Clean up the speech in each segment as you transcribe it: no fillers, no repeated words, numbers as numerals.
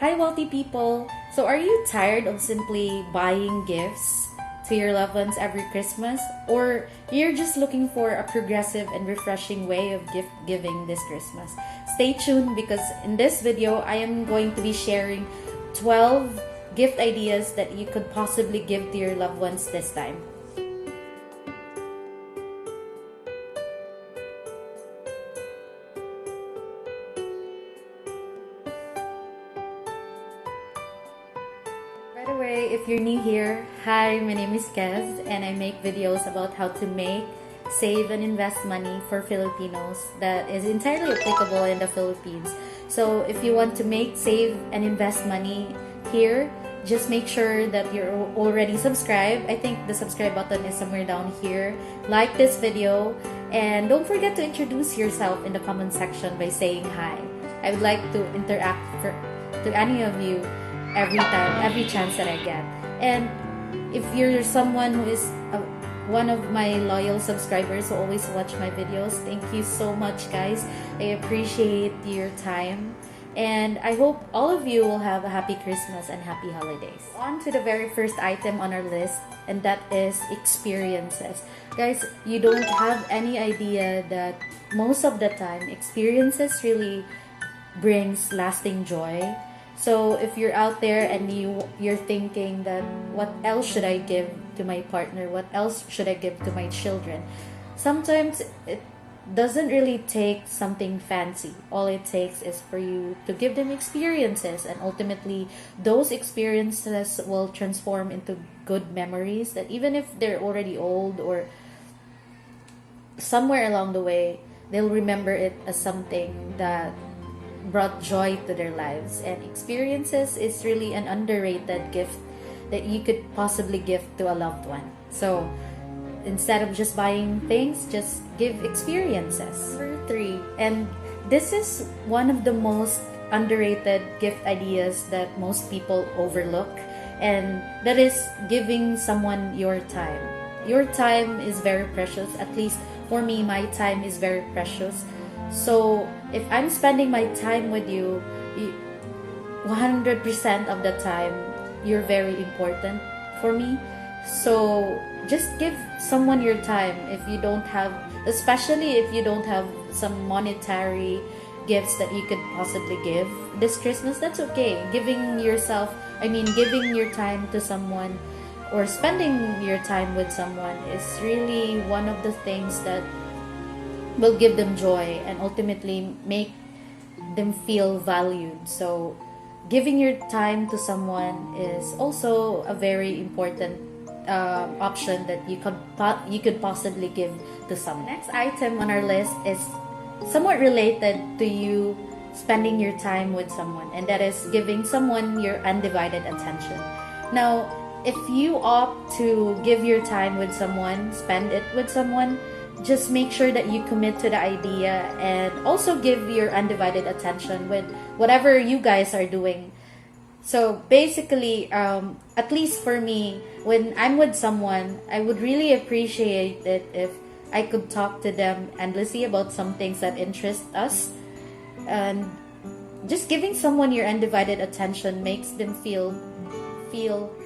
Hi wealthy people! So are you tired of simply buying gifts to your loved ones every Christmas? Or you're just looking for a progressive and refreshing way of gift giving this Christmas? Stay tuned because in this video, I am going to be sharing 12 gift ideas that you could possibly give to your loved ones this time. By the way, if you're new here, hi, my name is Kez and I make videos about how to make, save, and invest money for Filipinos that is entirely applicable in the Philippines. So if you want to make, save, and invest money here, just make sure that you're already subscribed. I think the subscribe button is somewhere down here. Like this video and don't forget to introduce yourself in the comment section by saying hi. I would like to interact to any of you every chance that I get. And if you're someone who is one of my loyal subscribers who always watch my videos, thank you so much guys. I appreciate your time and I hope all of you will have a happy Christmas and happy holidays. On to the very first item on our list, and that is experiences. Guys, you don't have any idea that most of the time experiences really brings lasting joy. So if you're out there and you're thinking that what else should I give to my partner, what else should I give to my children, sometimes it doesn't really take something fancy. All it takes is for you to give them experiences, and ultimately those experiences will transform into good memories that even if they're already old or somewhere along the way, they'll remember it as something that brought joy to their lives. And experiences is really an underrated gift that you could possibly give to a loved one. So instead of just buying things, just give experiences. Number 3, and this is one of the most underrated gift ideas that most people overlook, and that is giving someone your time. Your time is very precious. At least for me, my time is very precious. So if I'm spending my time with you, 100% of the time, you're very important for me. So just give someone your time. If you don't have, especially if you don't have some monetary gifts that you could possibly give this Christmas, that's okay. Giving your time to someone or spending your time with someone is really one of the things that will give them joy and ultimately make them feel valued. So giving your time to someone is also a very important option that you could possibly give to someone. Next item on our list is somewhat related to you spending your time with someone, and that is giving someone your undivided attention. Now, if you opt to give your time with someone, spend it with someone, just make sure that you commit to the idea and also give your undivided attention with whatever you guys are doing. So basically, at least for me, when I'm with someone, I would really appreciate it if I could talk to them endlessly about some things that interest us. And just giving someone your undivided attention makes them feel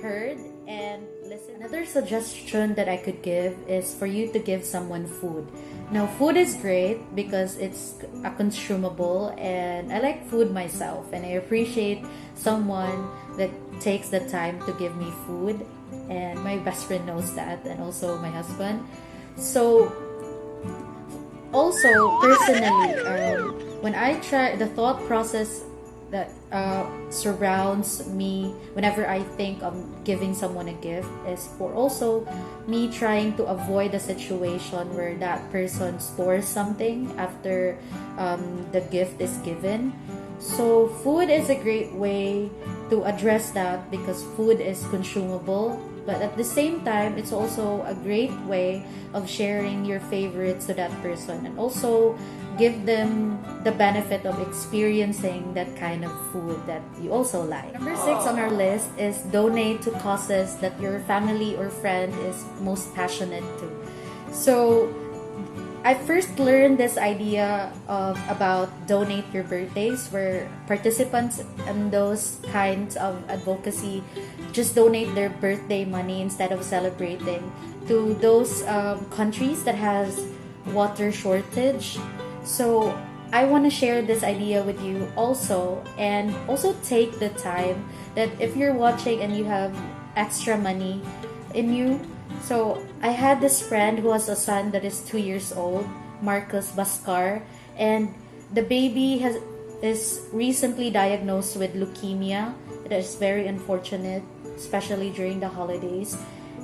heard and listen. Another suggestion that I could give is for you to give someone food. Now, food is great because it's a consumable, and I like food myself, and I appreciate someone that takes the time to give me food, and my best friend knows that, and also my husband. So also personally, when I try, the thought process that surrounds me whenever I think of giving someone a gift is for also me trying to avoid a situation where that person stores something after the gift is given. So food is a great way to address that because food is consumable, but at the same time it's also a great way of sharing your favorites to that person and also give them the benefit of experiencing that kind of food that you also like. Number 6 on our list is donate to causes that your family or friend is most passionate to. So I first learned this idea about donate your birthdays, where participants in those kinds of advocacy just donate their birthday money instead of celebrating to those countries that has water shortage. So I want to share this idea with you also, and also take the time that if you're watching and you have extra money in you. So I had this friend who has a son that is 2 years old, Marcus Bascar, and the baby is recently diagnosed with leukemia. It is very unfortunate, especially during the holidays.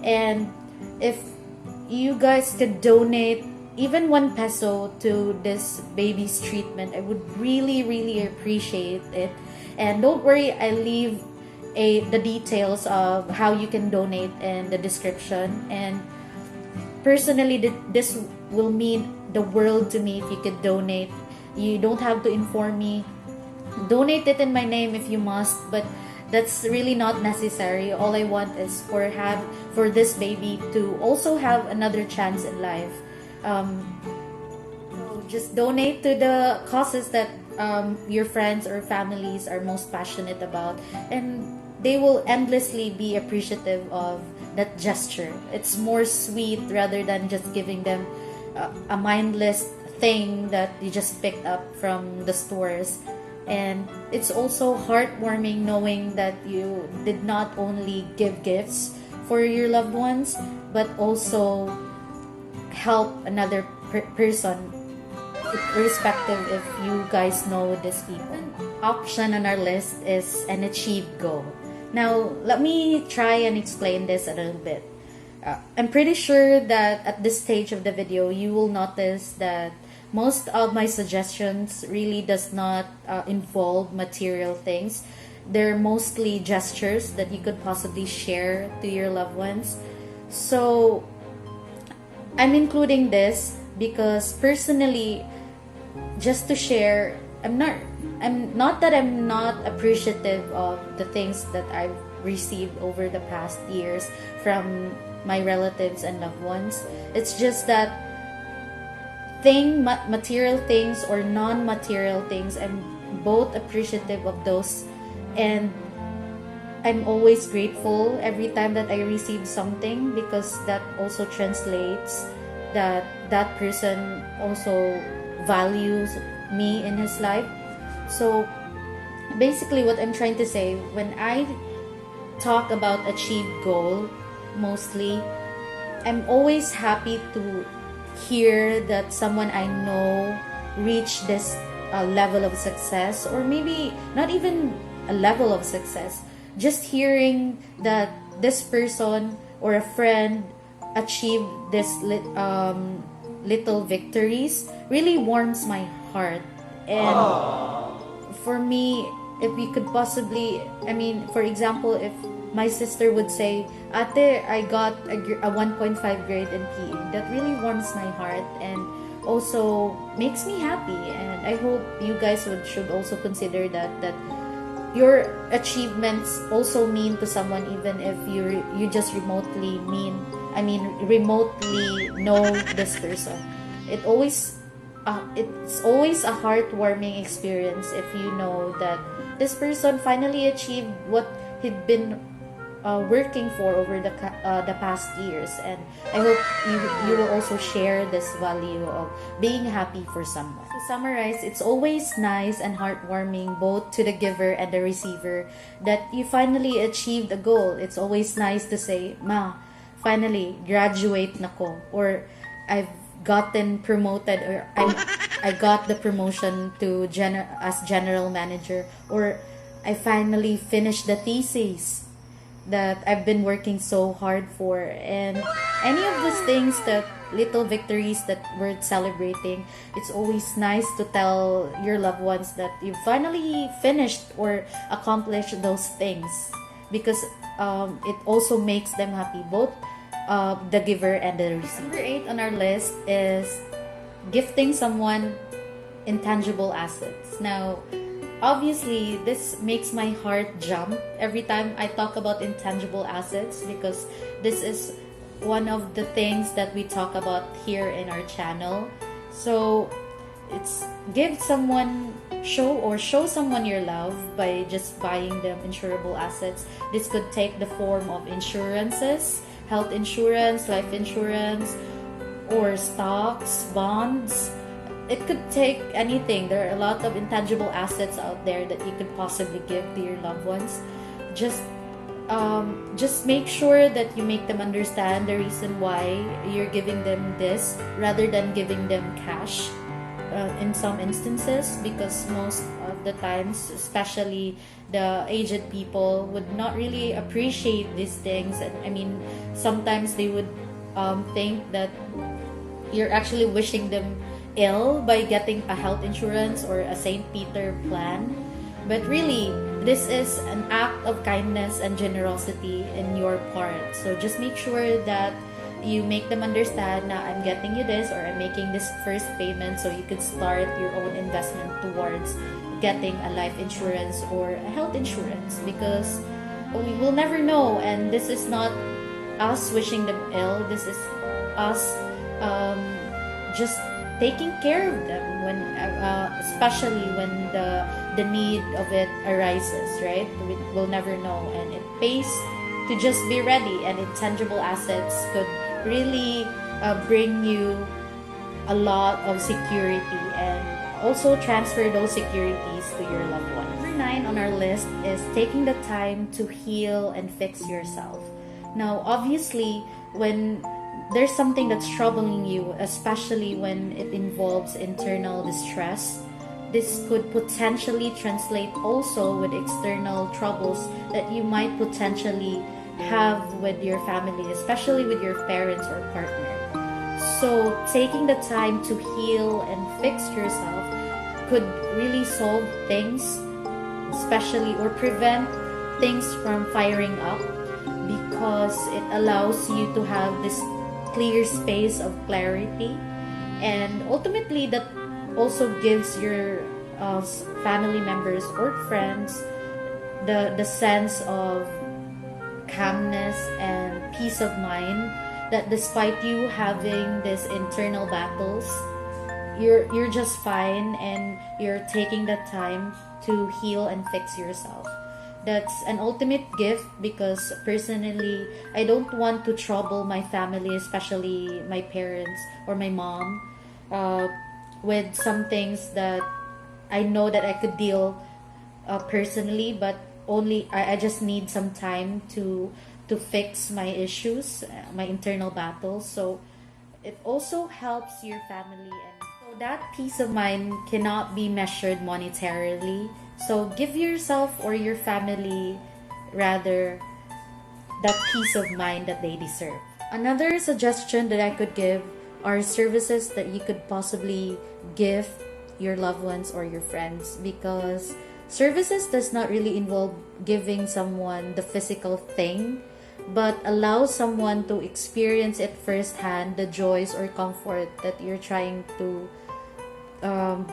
And if you guys could donate even 1 peso to this baby's treatment, I would really, really appreciate it. And don't worry, I leave the details of how you can donate in the description. And personally, this will mean the world to me if you could donate. You don't have to inform me. Donate it in my name if you must, but that's really not necessary. All I want is for this baby to also have another chance in life. So just donate to the causes that your friends or families are most passionate about, and they will endlessly be appreciative of that gesture. It's more sweet rather than just giving them a mindless thing that you just picked up from the stores. And it's also heartwarming knowing that you did not only give gifts for your loved ones, but also help another person, irrespective if you guys know these people. Option on our list is an achieved goal. Now, let me try and explain this a little bit. I'm pretty sure that at this stage of the video, you will notice that most of my suggestions really does not involve material things. They're mostly gestures that you could possibly share to your loved ones. So I'm including this because personally, just to share, I'm not that I'm not appreciative of the things that I've received over the past years from my relatives and loved ones. It's just that material things or non-material things, I'm both appreciative of those, and I'm always grateful every time that I receive something, because that also translates that that person also values me in his life. So basically what I'm trying to say, when I talk about achieved goal, mostly I'm always happy to hear that someone I know reached this level of success, or maybe not even a level of success, just hearing that this person or a friend achieved this little victories really warms my heart. And for me, if we could possibly, for example, if my sister would say, Ate, I got a 1.5 grade in PE, that really warms my heart and also makes me happy. And I hope you guys should also consider that your achievements also mean to someone, even if you just remotely know this person. It's always a heartwarming experience if you know that this person finally achieved what he'd been working for over the past years. And I hope you will also share this value of being happy for someone. To summarize, it's always nice and heartwarming both to the giver and the receiver that you finally achieved a goal. It's always nice to say, Ma, finally graduate na ko, or I've gotten promoted, or I got the promotion to as general manager, or I finally finished the thesis that I've been working so hard for. And any of those things, that little victories that we're celebrating, it's always nice to tell your loved ones that you finally finished or accomplished those things, because it also makes them happy, both the giver and the receiver. Number 8 on our list is gifting someone intangible assets. Now, obviously, this makes my heart jump every time I talk about intangible assets, because this is one of the things that we talk about here in our channel. So it's show someone your love by just buying them insurable assets. This could take the form of insurances, health insurance, life insurance, or stocks, bonds. It could take anything. There are a lot of intangible assets out there that you could possibly give to your loved ones. Just make sure that you make them understand the reason why you're giving them this rather than giving them cash in some instances, because most of the times, especially the aged people, would not really appreciate these things. And I mean, sometimes they would think that you're actually wishing them ill by getting a health insurance or a St. Peter plan. But really, this is an act of kindness and generosity in your part. So just make sure that you make them understand na I'm getting you this, or I'm making this first payment so you could start your own investment towards getting a life insurance or a health insurance, because we will never know. And this is not us wishing them ill. This is us just taking care of them when especially when the need of it arises, right? We'll never know, and it pays to just be ready. And intangible assets could really bring you a lot of security, and also transfer those securities to your loved one. Number 9 on our list is taking the time to heal and fix yourself. Now, obviously, when there's something that's troubling you, especially when it involves internal distress, this could potentially translate also with external troubles that you might potentially have with your family, especially with your parents or partner. So taking the time to heal and fix yourself could really solve things, especially, or prevent things from firing up, because it allows you to have this clear space of clarity. And ultimately, that also gives your family members or friends the sense of calmness and peace of mind, that despite you having these internal battles, you're just fine, and you're taking the time to heal and fix yourself. That's an ultimate gift, because personally, I don't want to trouble my family, especially my parents or my mom, with some things that I know that I could deal personally, but only I just need some time to fix my issues, my internal battles. So it also helps your family, and so that peace of mind cannot be measured monetarily. So give yourself or your family rather that peace of mind that they deserve. Another suggestion that I could give are services that you could possibly give your loved ones or your friends, because services does not really involve giving someone the physical thing, but allow someone to experience it firsthand, the joys or comfort that you're trying to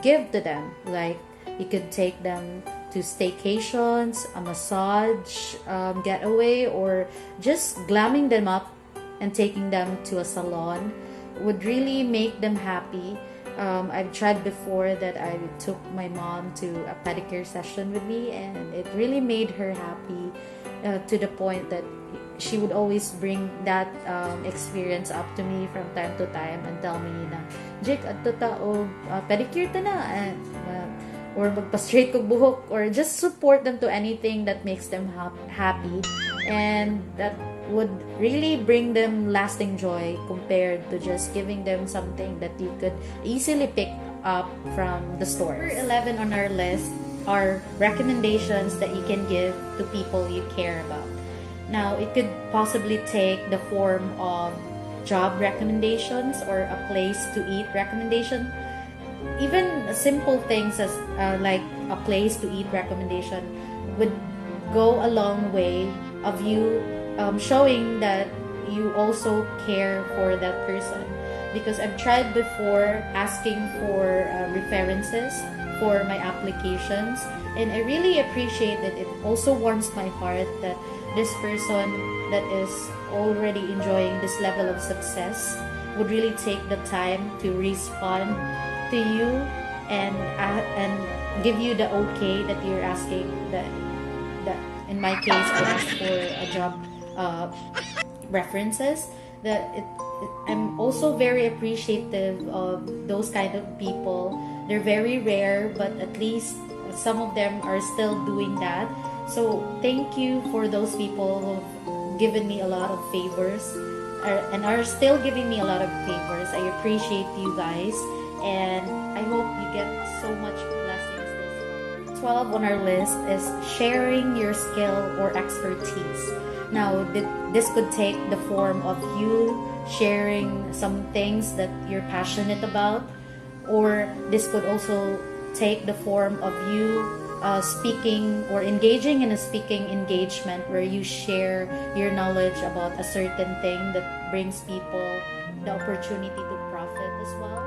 give to them. Like, you could take them to staycations, a massage, getaway, or just glamming them up and taking them to a salon would really make them happy. I've tried before that I took my mom to a pedicure session with me, and it really made her happy to the point that she would always bring that experience up to me from time to time and tell me na, Jake, ato ta o pedicure ta na, or magpa-straight kog buhok, or just support them to anything that makes them happy, and that would really bring them lasting joy compared to just giving them something that you could easily pick up from the store. Number 11 on our list are recommendations that you can give to people you care about. Now, it could possibly take the form of job recommendations or a place to eat recommendation. Even simple things as like a place to eat recommendation would go a long way of you showing that you also care for that person. Because I've tried before asking for references for my applications, and I really appreciate it. It also warms my heart that this person that is already enjoying this level of success would really take the time to respond to you and give you the okay that you're asking. That in my case, I asked for a job references. I'm also very appreciative of those kind of people. They're very rare, but at least some of them are still doing that. So thank you for those people who've given me a lot of favors and are still giving me a lot of favors. I appreciate you guys, and I hope you get so much blessings this month. 12 on our list is sharing your skill or expertise. Now, this could take the form of you sharing some things that you're passionate about, or this could also take the form of you speaking or engaging in a speaking engagement where you share your knowledge about a certain thing that brings people the opportunity to profit as well.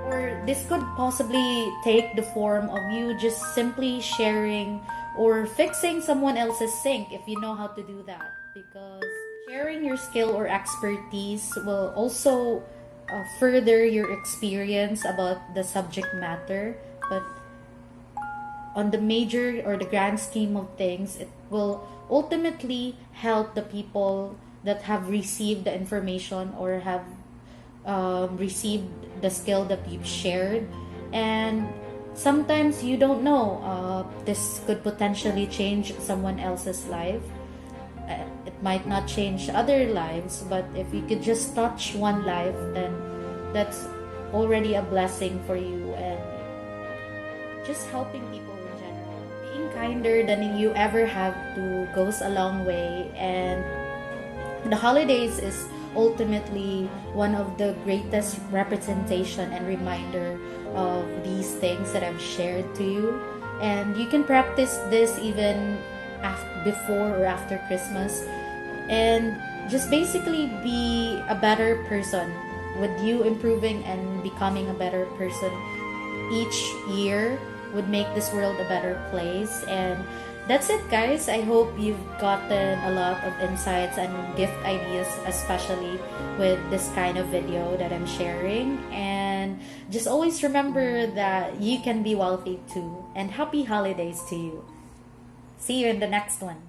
Or this could possibly take the form of you just simply sharing or fixing someone else's sink if you know how to do that, because sharing your skill or expertise will also further your experience about the subject matter, but on the major or the grand scheme of things, it will ultimately help the people that have received the information or have received the skill that you've shared. And sometimes you don't know, this could potentially change someone else's life. It might not change other lives, but if you could just touch one life, then that's already a blessing for you. And just helping people in general, being kinder than you ever have to goes a long way. And the holidays is ultimately one of the greatest representation and reminder of these things that I've shared to you. And you can practice this even before or after Christmas, and just basically be a better person, with you improving and becoming a better person each year would make this world a better place. And that's it, guys. I hope you've gotten a lot of insights and gift ideas, especially with this kind of video that I'm sharing. And just always remember that you can be wealthy too. And happy holidays to you. See you in the next one.